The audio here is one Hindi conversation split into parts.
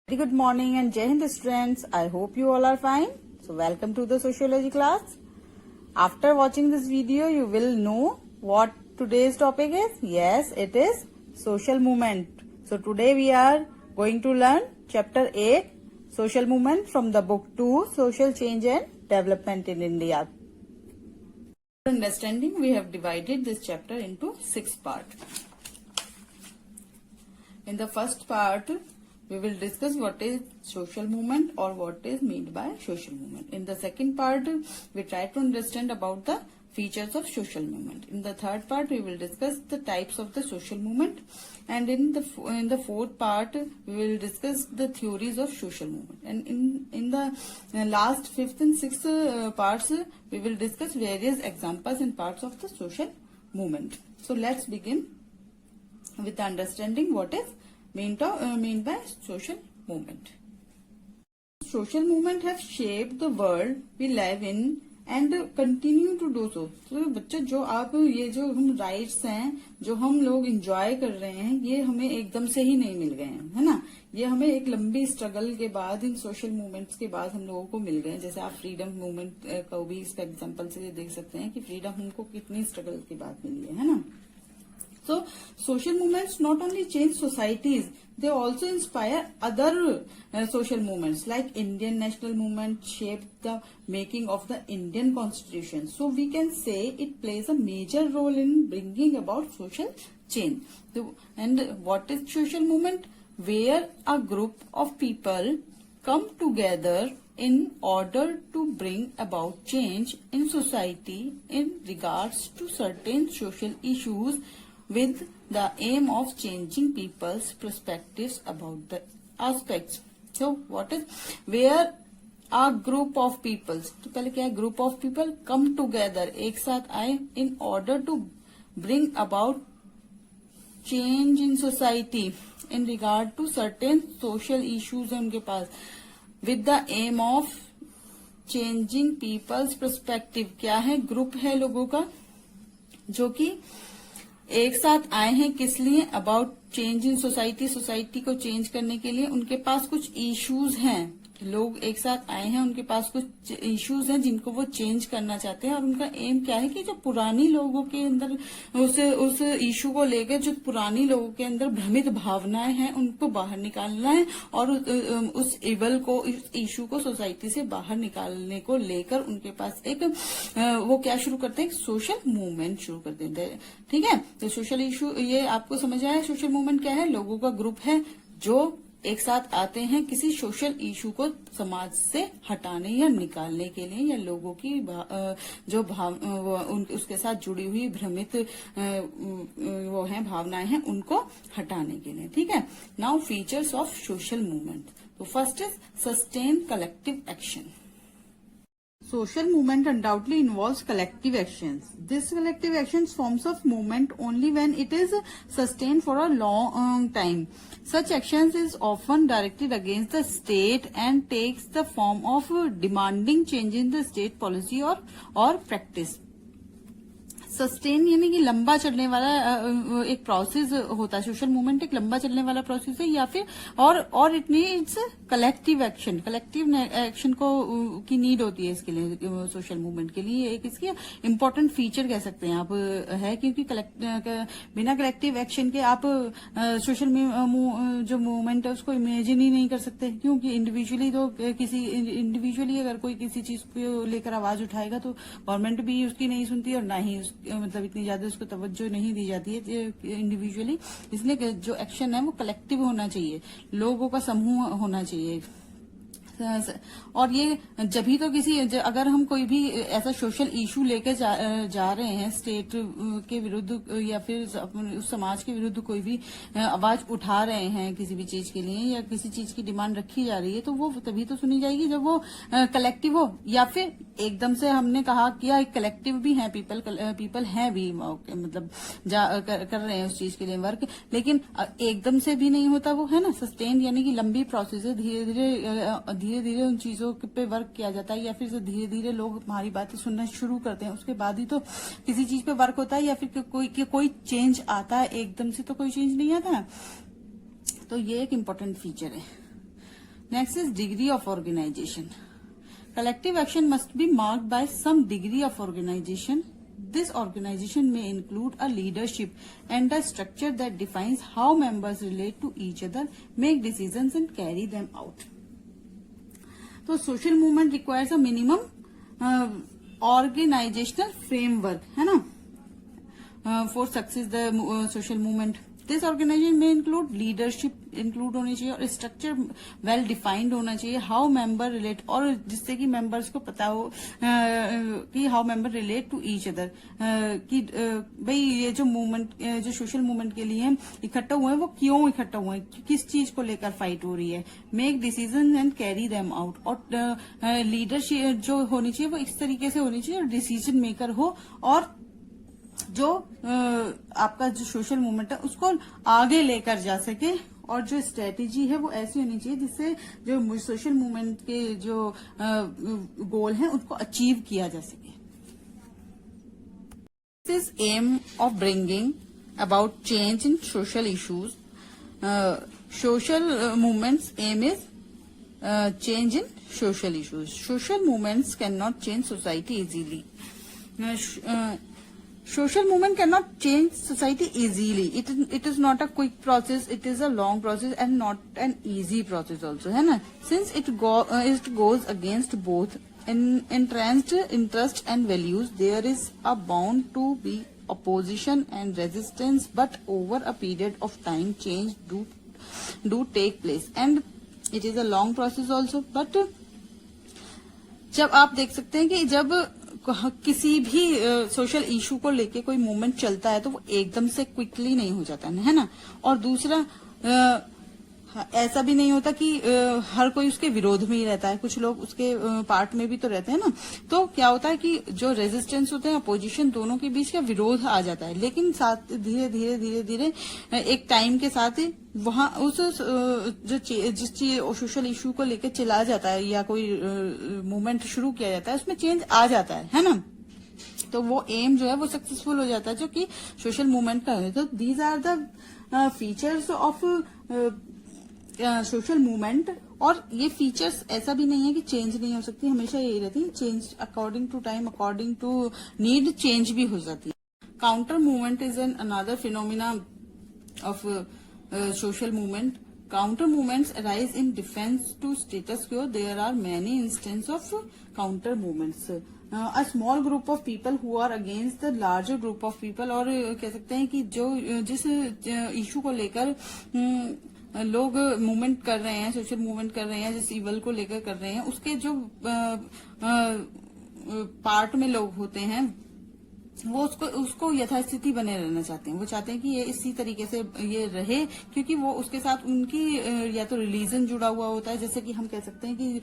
Very good morning and Jai Hind students. I hope you all are fine. So welcome to the sociology class. After watching this video, you will know what today's topic is. Yes, it is social movement. So today we are going to learn chapter 8, social movement from the book 2, social change and development in India. For understanding, we have divided this chapter into 6 parts. In the first part, we will discuss what is social movement or what is meant by social movement. In the second part, we try to understand about the features of social movement. In the third part, we will discuss the types of the social movement. And in the fourth part, we will discuss the theories of social movement. And in the last fifth and sixth parts, we will discuss various examples and parts of the social movement. So let's begin with the understanding what is meant by social movement. Social movement have shaped the world we live in and continue to do so. तो बच्चों जो हम राइट्स हैं जो हम लोग इंजॉय कर रहे हैं ये हमें एकदम से ही नहीं मिल गए हैं, है ना। ये हमें एक लंबी स्ट्रगल के बाद इन सोशल मूवमेंट्स के बाद हम लोगों को मिल गए हैं। जैसे आप फ्रीडम मूवमेंट को भी इसका एग्जांपल से देख सकते हैं कि फ्रीडम हमको कितनी स्ट्रगल के बाद मिली है ना। So, social movements not only change societies, they also inspire other social movements like Indian national movement shaped the making of the Indian constitution. So, we can say it plays a major role in bringing about social change. And what is social movement? Where a group of people come together in order to bring about change in society in regards to certain social issues with the aim of changing people's perspectives about the aspects. So, what is where a group of people? तो पहले क्या है? Group of people come together, एक साथ आए in order to bring about change in society in regard to certain social issues हैं उनके पास with the aim of changing people's perspective. क्या है? ग्रुप है लोगों का जो कि एक साथ आए हैं किस लिए? About change in society, society को चेंज करने के लिए उनके पास कुछ इश्यूज हैं। लोग एक साथ आए हैं, उनके पास कुछ इश्यूज हैं जिनको वो चेंज करना चाहते हैं और उनका एम क्या है कि जो पुरानी लोगों के अंदर उस इश्यू को लेकर जो पुरानी लोगों के अंदर भ्रमित भावनाएं हैं उनको बाहर निकालना है और उस इवल को, इस इश्यू को सोसाइटी से बाहर निकालने को लेकर उनके पास एक वो क्या शुरू करते हैं? सोशल मूवमेंट शुरू कर देते हैं। ठीक है, तो सोशल इश्यू ये आपको समझ आया। सोशल मूवमेंट क्या है? लोगों का ग्रुप है जो एक साथ आते हैं किसी सोशल इशू को समाज से हटाने या निकालने के लिए या लोगों की जो उसके साथ जुड़ी हुई भ्रमित वो हैं भावनाएं हैं उनको हटाने के लिए। ठीक है, now features of social movement. तो first is sustain collective action. Social movement undoubtedly involves collective actions. This collective actions forms of movement only when it is sustained for a long time. Such actions is often directed against the state and takes the form of demanding change in the state policy or practice. Sustain यानी कि लंबा चलने वाला एक प्रोसेस होता है। सोशल मूवमेंट एक लंबा चलने वाला प्रोसेस है या फिर और it needs collective action. Collective action को की नीड होती है इसके लिए, सोशल मूवमेंट के लिए एक इसकी इम्पोर्टेंट फीचर कह सकते हैं आप है, क्योंकि बिना कलेक्टिव एक्शन के आप सोशल जो मूवमेंट है उसको इमेजिन ही नहीं कर सकते। क्योंकि इंडिविजुअली अगर कोई किसी चीज को लेकर आवाज उठाएगा तो गवर्नमेंट भी उसकी नहीं सुनती और ना ही मतलब इतनी ज्यादा उसको तवज्जो नहीं दी जाती है इंडिविजुअली। इसलिए जो एक्शन है वो कलेक्टिव होना चाहिए, लोगों का समूह होना चाहिए। और ये जब ही तो अगर हम कोई भी ऐसा सोशल इशू लेकर जा रहे हैं स्टेट के विरुद्ध या फिर उस समाज के विरुद्ध कोई भी आवाज उठा रहे हैं किसी भी चीज के लिए या किसी चीज की डिमांड रखी जा रही है तो वो तभी तो सुनी जाएगी जब वो कलेक्टिव हो या फिर एकदम से हमने कहा कि कलेक्टिव भी है, पीपल हैं भी मतलब कर रहे हैं उस चीज के लिए वर्क, लेकिन एकदम से भी नहीं होता वो, है ना। सस्टेन यानी कि लंबी प्रोसेस है, धीरे धीरे उन चीजों पे वर्क किया जाता है या फिर धीरे धीरे लोग हमारी बातें सुनना शुरू करते हैं, उसके बाद ही तो किसी चीज पे वर्क होता है या फिर कोई चेंज आता है। एकदम से तो कोई चेंज नहीं आता है। तो ये एक इम्पोर्टेंट फीचर है। Next is degree of organization. Collective action must be marked by some degree of organization. This organization may include a leadership and a structure that defines how members relate to each other, make decisions and carry them out. So social movement requires a minimum organizational framework, है ना, for success the social movement. This organisation में इंक्लूड लीडरशिप इंक्लूड होनी चाहिए और स्ट्रक्चर वेल डिफाइंड होना चाहिए, हाउ मेंबर रिलेट, और जिससे कि मेंबर्स को पता हो कि how member relate to each other, कि भाई ये जो मूवमेंट जो सोशल मूवमेंट के लिए इकट्ठा हुए हैं वो क्यों इकट्ठा हुए हैं, किस चीज को लेकर फाइट हो रही है, make decision and carry them out, और लीडरशिप जो होनी चाहिए वो इस तरीके से होनी चाहिए और डिसीजन मेकर हो, और जो आपका जो सोशल मूवमेंट है उसको आगे लेकर जा सके, और जो स्ट्रेटेजी है वो ऐसी होनी चाहिए जिससे जो सोशल मूवमेंट के जो गोल हैं उनको अचीव किया जा सके. This is aim of bringing about change in social issues. Social movements aim is change in social issues. Social movements cannot change society easily. Social movement cannot change society easily. It is not a quick process. It is a long process and not an easy process also, है ना? Since it goes against both entrenched interests and values, there is a bound to be opposition and resistance. But over a period of time, change do take place, and it is a long process also. But जब आप देख सकते हैं कि जब किसी भी सोशल इशू को लेके कोई मूवमेंट चलता है तो वो एकदम से क्विकली नहीं हो जाता है ना. और दूसरा ऐसा भी नहीं होता कि हर कोई उसके विरोध में ही रहता है, कुछ लोग उसके पार्ट में भी तो रहते हैं ना. तो क्या होता है कि जो रेजिस्टेंस होते हैं, अपोजिशन, दोनों के बीच का विरोध आ जाता है, लेकिन साथ धीरे धीरे धीरे धीरे एक टाइम के साथ वहां उस जो जिस चीज सोशल इशू को लेकर चला जाता है या कोई मूवमेंट शुरू किया जाता है उसमें चेंज आ जाता है ना. तो वो एम जो है वो सक्सेसफुल हो जाता है जो कि सोशल मूवमेंट का है. तो these are the features of social movement. और ये फीचर्स ऐसा भी नहीं है कि चेंज नहीं हो सकती, हमेशा यही रहती है. Change according to time, according to need change भी हो जाती है. Counter movement is an another phenomena of social movement. Counter movements arise in defense to status quo. There are many instances of counter movements. A small group of people who are against the larger group of people, और कह सकते हैं कि जो जिस इशू को लेकर लोग मूवमेंट कर रहे हैं, सोशल मूवमेंट कर रहे हैं, जिस इवल को लेकर कर रहे हैं, उसके जो पार्ट में लोग होते हैं वो उसको यथास्थिति बने रहना चाहते हैं. वो चाहते हैं कि ये इसी तरीके से ये रहे, क्योंकि वो उसके साथ उनकी या तो रिलीजन जुड़ा हुआ होता है. जैसे कि हम कह सकते हैं कि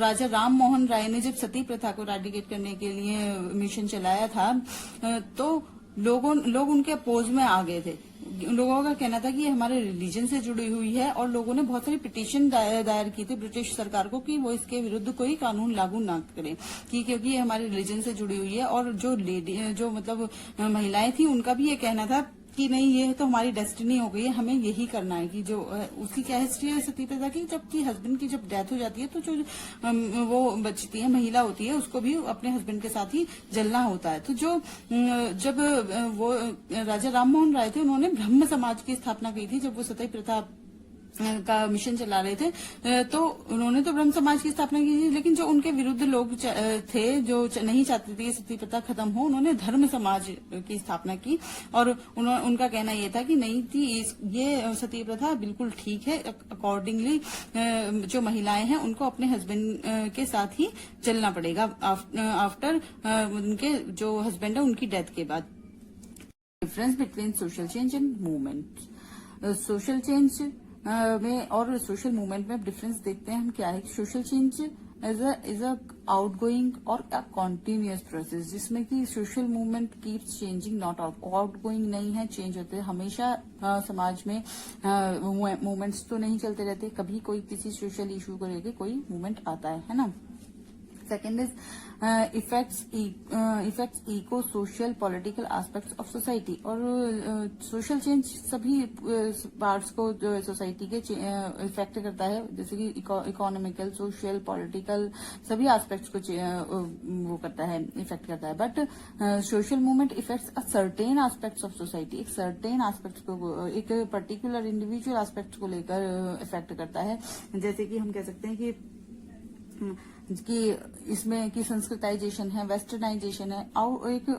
राजा राम मोहन राय ने जब सती प्रथा को एराडिकेट करने के लिए मिशन चलाया था तो लोग उनके अपोज में आ गए थे. लोगों का कहना था कि ये हमारे रिलीजन से जुड़ी हुई है, और लोगों ने बहुत सारी पिटीशन दायर की थी ब्रिटिश सरकार को कि वो इसके विरुद्ध कोई कानून लागू ना करे, कि क्योंकि ये हमारे रिलीजन से जुड़ी हुई है. और जो मतलब महिलाएं थी उनका भी ये कहना था कि नहीं, ये तो हमारी डेस्टिनी हो गई है, हमें यही करना है. कि जो उसकी क्या हिस्ट्री है सती प्रथा की, जबकि हस्बैंड की जब डेथ हो जाती है तो जो वो बचती है, महिला होती है, उसको भी अपने हस्बैंड के साथ ही जलना होता है. तो जब वो राजा राम मोहन राय थे, उन्होंने ब्रह्म समाज की स्थापना की थी. जब वो सती प्रथा का मिशन चला रहे थे तो उन्होंने तो ब्रह्म समाज की स्थापना की थी, लेकिन जो उनके विरुद्ध लोग थे जो नहीं चाहते थे सती प्रथा खत्म हो, उन्होंने धर्म समाज की स्थापना की. और उनका कहना यह था कि नहीं थी ये सती प्रथा बिल्कुल ठीक है, अकॉर्डिंगली जो महिलाएं हैं उनको अपने हस्बैंड के साथ ही चलना पड़ेगा आफ्टर उनके जो हस्बैंड है उनकी डेथ के बाद. Difference between social change and movement. Social change में और सोशल मूवमेंट में डिफरेंस देखते हैं हम. क्या है, social change is a outgoing और अ कॉन्टिन्यूअस प्रोसेस, जिसमें कि social movement keeps changing, not outgoing नहीं है, चेंज होते हैं हमेशा. समाज में मूवमेंट्स तो नहीं चलते रहते, कभी कोई किसी सोशल इशू को लेकर कोई मूवमेंट आता है ना. Second is effects eco social political aspects of society. और सोशल चेंज सभी पार्ट्स को सोसाइटी के इफेक्ट करता है, जैसे कि इकोनॉमिकल, सोशल, पॉलिटिकल सभी एस्पेक्ट्स को वो करता है, इफेक्ट करता है. But social movement effects a certain aspects of society. एक सर्टेन एस्पेक्ट्स को, एक पर्टिकुलर इंडिविजुअल एस्पेक्ट्स को लेकर इफेक्ट करता है. जैसे कि हम कह सकते हैं कि इसमें की संस्कृताइजेशन है, वेस्टर्नाइजेशन है, और एक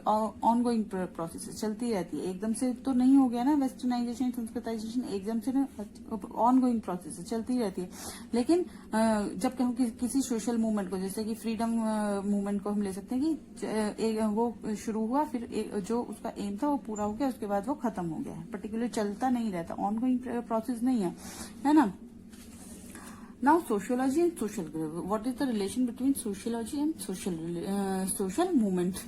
ऑनगोइंग प्रोसेस चलती रहती है. एकदम से तो नहीं हो गया ना वेस्टर्नाइजेशन, संस्कृताइजेशन, एकदम से ना ऑनगोइंग प्रोसेस चलती रहती है. लेकिन जब हम किसी सोशल मूवमेंट को, जैसे कि फ्रीडम मूवमेंट को हम ले सकते हैं कि वो शुरू हुआ, फिर जो उसका एम था वो पूरा हो गया, उसके बाद वो खत्म हो गया है. पर्टिकुलर चलता नहीं रहता, ऑनगोइंग प्रोसेस नहीं है ना. Now, sociology and social growth. What is the relation between sociology and social movement?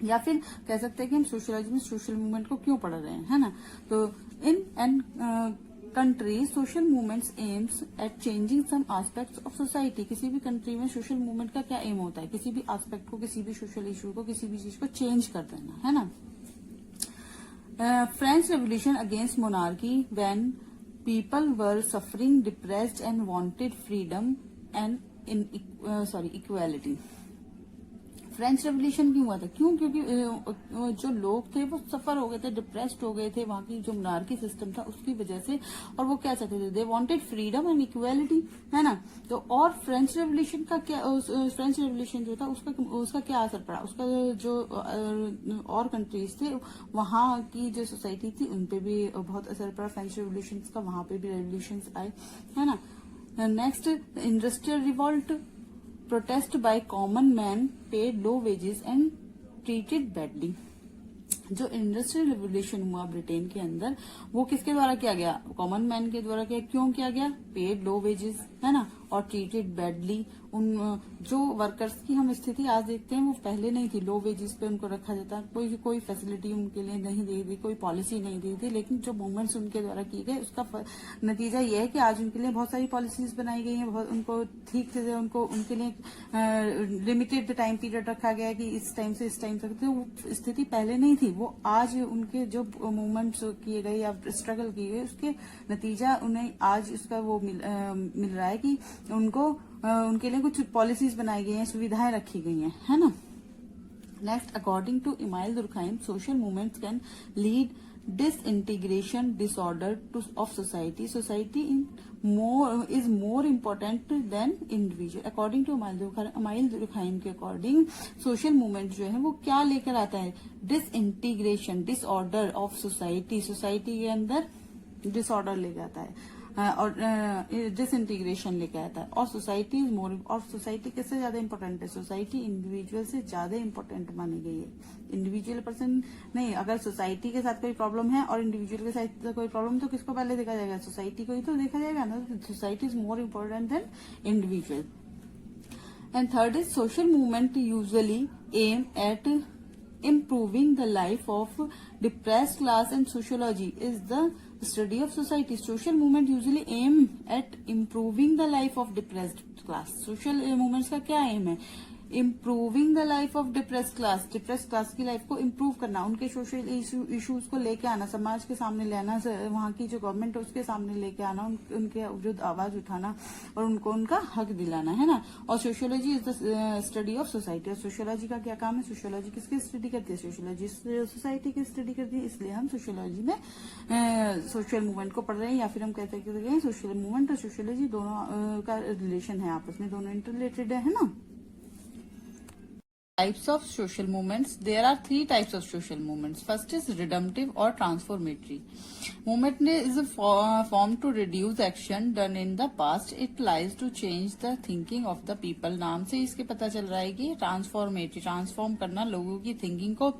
या फिर कह सकते हैं कि हम सोशियोलॉजी में सोशल मूवमेंट को क्यों पढ़ रहे हैं, है ना. तो in any country social movements aims at changing some aspects of society. किसी भी कंट्री में सोशल मूवमेंट का क्या एम होता है? किसी भी एस्पेक्ट को, किसी भी सोशल इशू को, किसी भी चीज को चेंज कर देना, है ना. French revolution against monarchy when people were suffering, depressed and wanted freedom and equality. French revolution क्यों हुआ था? क्योंकि जो लोग थे वो सफर हो गए थे, डिप्रेस्ड हो गए थे, वहां की जो मोनार्की सिस्टम था उसकी वजह से, और वो क्या चाहते थे? They wanted freedom and equality, है ना. तो और फ्रेंच रेवोल्यूशन का क्या, फ्रेंच रेवोल्यूशन जो था उसका क्या असर पड़ा? उसका जो और कंट्रीज थे वहां की जो सोसाइटी थी उनपे भी बहुत असर पड़ा फ्रेंच रेवोल्यूशन का. वहां पे भी रेवोल्यूशन आए, है ना. Next, industrial revolt. Protest by common man paid low wages and treated badly. जो इंडस्ट्रियल रिवोल्यूशन हुआ ब्रिटेन के अंदर, वो किसके द्वारा किया गया? कॉमन मैन के द्वारा किया. क्यों किया गया? पेड लो वेजेस, है ना, और ट्रीटेड बैडली. उन जो वर्कर्स की हम स्थिति आज देखते हैं वो पहले नहीं थी. लो वेजेस पे उनको रखा जाता, कोई फैसिलिटी उनके लिए नहीं दी थी, कोई पॉलिसी नहीं दी थी. लेकिन जो मूवमेंट्स उनके द्वारा किए गए उसका नतीजा ये है कि आज उनके लिए बहुत सारी पॉलिसीज बनाई गई हैं. उनको ठीक से उनके लिए लिमिटेड टाइम पीरियड रखा गया है कि इस टाइम से इस टाइम तक. तो वो स्थिति पहले नहीं थी. वो आज उनके जो मूवमेंट्स किए गए या स्ट्रगल किए गए उसके नतीजा उन्हें आज उसका वो मिल रहा है कि उनके लिए कुछ पॉलिसीज बनाई गई हैं, सुविधाएं रखी गई हैं, है ना. Next, according to Emile Durkheim, social movements can lead disintegration disorder of society. Society is more important than individual. According to email दुर्खाइम के अकॉर्डिंग सोशल मूवमेंट जो है वो क्या लेकर आता है? Disintegration, disorder of society. Society के अंदर डिसऑर्डर लेकर आता है और डिसइंटीग्रेशन लेके आता है. और सोसाइटी इज मोर, और सोसाइटी किससे ज्यादा इंपॉर्टेंट है? सोसाइटी इंडिविजुअल से ज्यादा इंपॉर्टेंट मानी गई है. इंडिविजुअल पर्सन नहीं. अगर सोसाइटी के साथ कोई प्रॉब्लम है और इंडिविजुअल के साथ कोई प्रॉब्लम, तो किसको पहले देखा जाएगा? सोसाइटी को ही तो देखा जाएगा ना. Society is more important than individual. And third is, social movement usually aim at improving the life of depressed class, and sociology is the study of society. Social movement usually aim at improving the life of depressed class. Social movements का क्या aim है? Improving the life of depressed class. Depressed class की लाइफ को इम्प्रूव करना, उनके सोशल इश्यूज को लेके आना, समाज के सामने ले आना, वहां की जो गवर्नमेंट है उसके सामने लेके आना, उनके विरुद्ध आवाज उठाना और उनको उनका हक दिलाना, है ना. और sociology is the study of society. और सोशियोलॉजी का क्या काम है? सोशियोलॉजी किसकी स्टडी करती है? सोशियोलॉजी सोसाइटी की स्टडी करती है. इसलिए हम सोशियोलॉजी में सोशल मूवमेंट को पढ़ रहे हैं, या फिर हम कहते हैं सोशल मूवमेंट और सोशियोलॉजी दोनों का रिलेशन है आपस में, दोनों इंटररिलेटेड है ना. Types of social movements. There are 3 types of social movements. First is redemptive or transformatory. Movement is a form to reduce action done in the past. It lies to change the thinking of the people. नाम से इसके पता चल रहा है कि ट्रांसफॉर्मेटरी, ट्रांसफॉर्म करना लोगों की थिंकिंग को.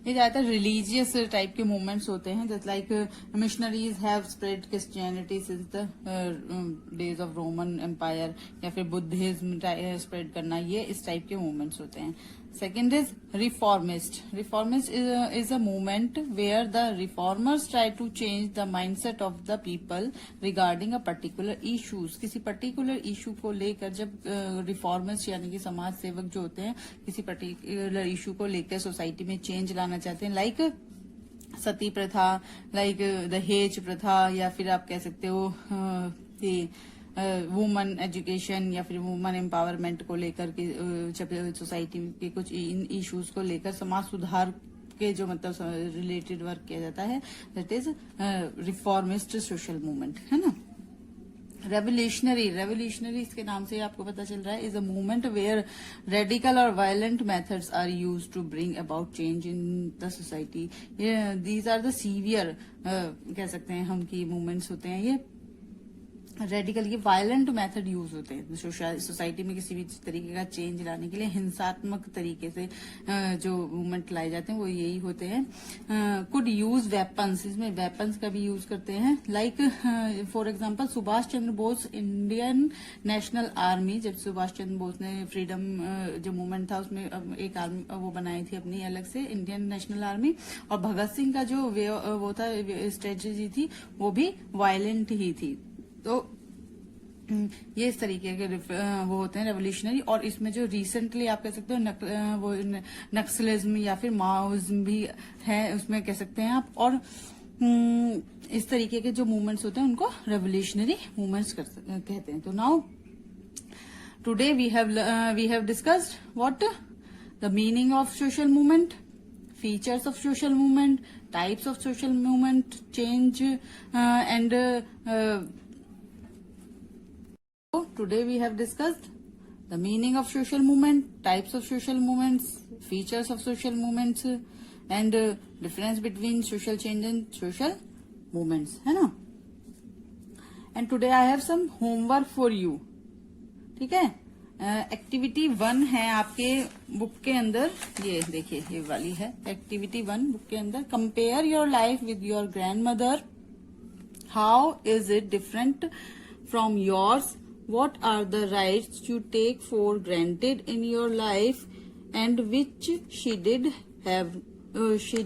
ये ज्यादातर रिलीजियस टाइप के मूवमेंट्स होते हैं. Just like missionaries have spread Christianity since the days of Roman Empire, या फिर बुद्धिज्म स्प्रेड करना, ये इस टाइप के मूवमेंट्स होते हैं. Second is reformist. Reformist is a movement where the reformers try to change the mindset of the people regarding a particular issues. किसी particular issue को लेकर जब reformist यानी कि समाज सेवक जो होते हैं किसी particular issue को लेकर सोसाइटी में चेंज लाना चाहते हैं, लाइक सती प्रथा, लाइक दहेज प्रथा, या फिर आप कह सकते हो वुमन एजुकेशन या फिर वुमन एम्पावरमेंट को लेकर के जब सोसाइटी के कुछ इन इश्यूज को लेकर समाज सुधार के जो मतलब रिलेटेड वर्क किया जाता है, that is reformist social movement, है ना. रेवोल्यूशनरी इसके नाम से आपको पता चल रहा है, is a movement where radical और violent methods are use to bring about change in the society. These are the severe कह सकते हैं हम कि मूवमेंट्स होते हैं ये रेडिकल, ये वायलेंट मेथड यूज होते हैं सोसाइटी में किसी भी तरीके का चेंज लाने के लिए. हिंसात्मक तरीके से जो मूवमेंट लाए जाते हैं वो यही होते हैं. कुड यूज वेपन्स, इसमें वेपन्स का भी यूज करते हैं, like for example Subhash Chandra Bose, Indian national army. जब सुभाष चंद्र बोस ने फ्रीडम जो मूवमेंट था उसमें एक आर्मी वो बनाई थी अपनी अलग से, इंडियन नेशनल आर्मी. और भगत सिंह का जो वो था स्ट्रेटेजी थी वो भी वायलेंट ही थी. तो ये इस तरीके के वो होते हैं रेवोल्यूशनरी. और इसमें जो रिसेंटली आप कह सकते हो वो नक्सलिज्म या फिर माओइज्म भी है उसमें कह सकते हैं आप. और इस तरीके के जो मूवमेंट्स होते हैं उनको रेवोल्यूशनरी मूवमेंट्स कहते हैं. तो now today we have discussed what the meaning of social movement, features of social movement, types of social movement, change and today we have discussed the meaning of social movement, types of social movements, features of social movements and difference between social change and social movements, है ना. And today I have some homework for you. ठीक है. एक्टिविटी 1 है आपके बुक के अंदर, ये देखिए ये वाली है एक्टिविटी 1 बुक के अंदर. Compare your life with your grand mother. How is it different from yours? What are the rights you take for granted in your life and which she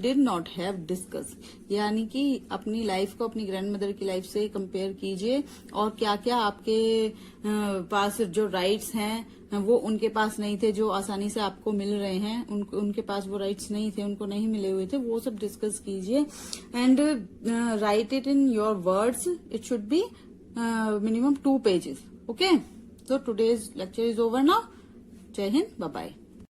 did not have discussed? यानी कि अपनी लाइफ को अपनी ग्रैंड मदर की लाइफ से कंपेयर कीजिए और क्या क्या आपके पास जो राइट्स हैं वो उनके पास नहीं थे, जो आसानी से आपको मिल रहे हैं उनके पास वो राइट्स नहीं थे, उनको नहीं मिले हुए थे, वो सब डिस्कस कीजिए. And right it in your words. It should be minimum 2 pages. Okay, so today's lecture is over now. Jai Hind, bye bye.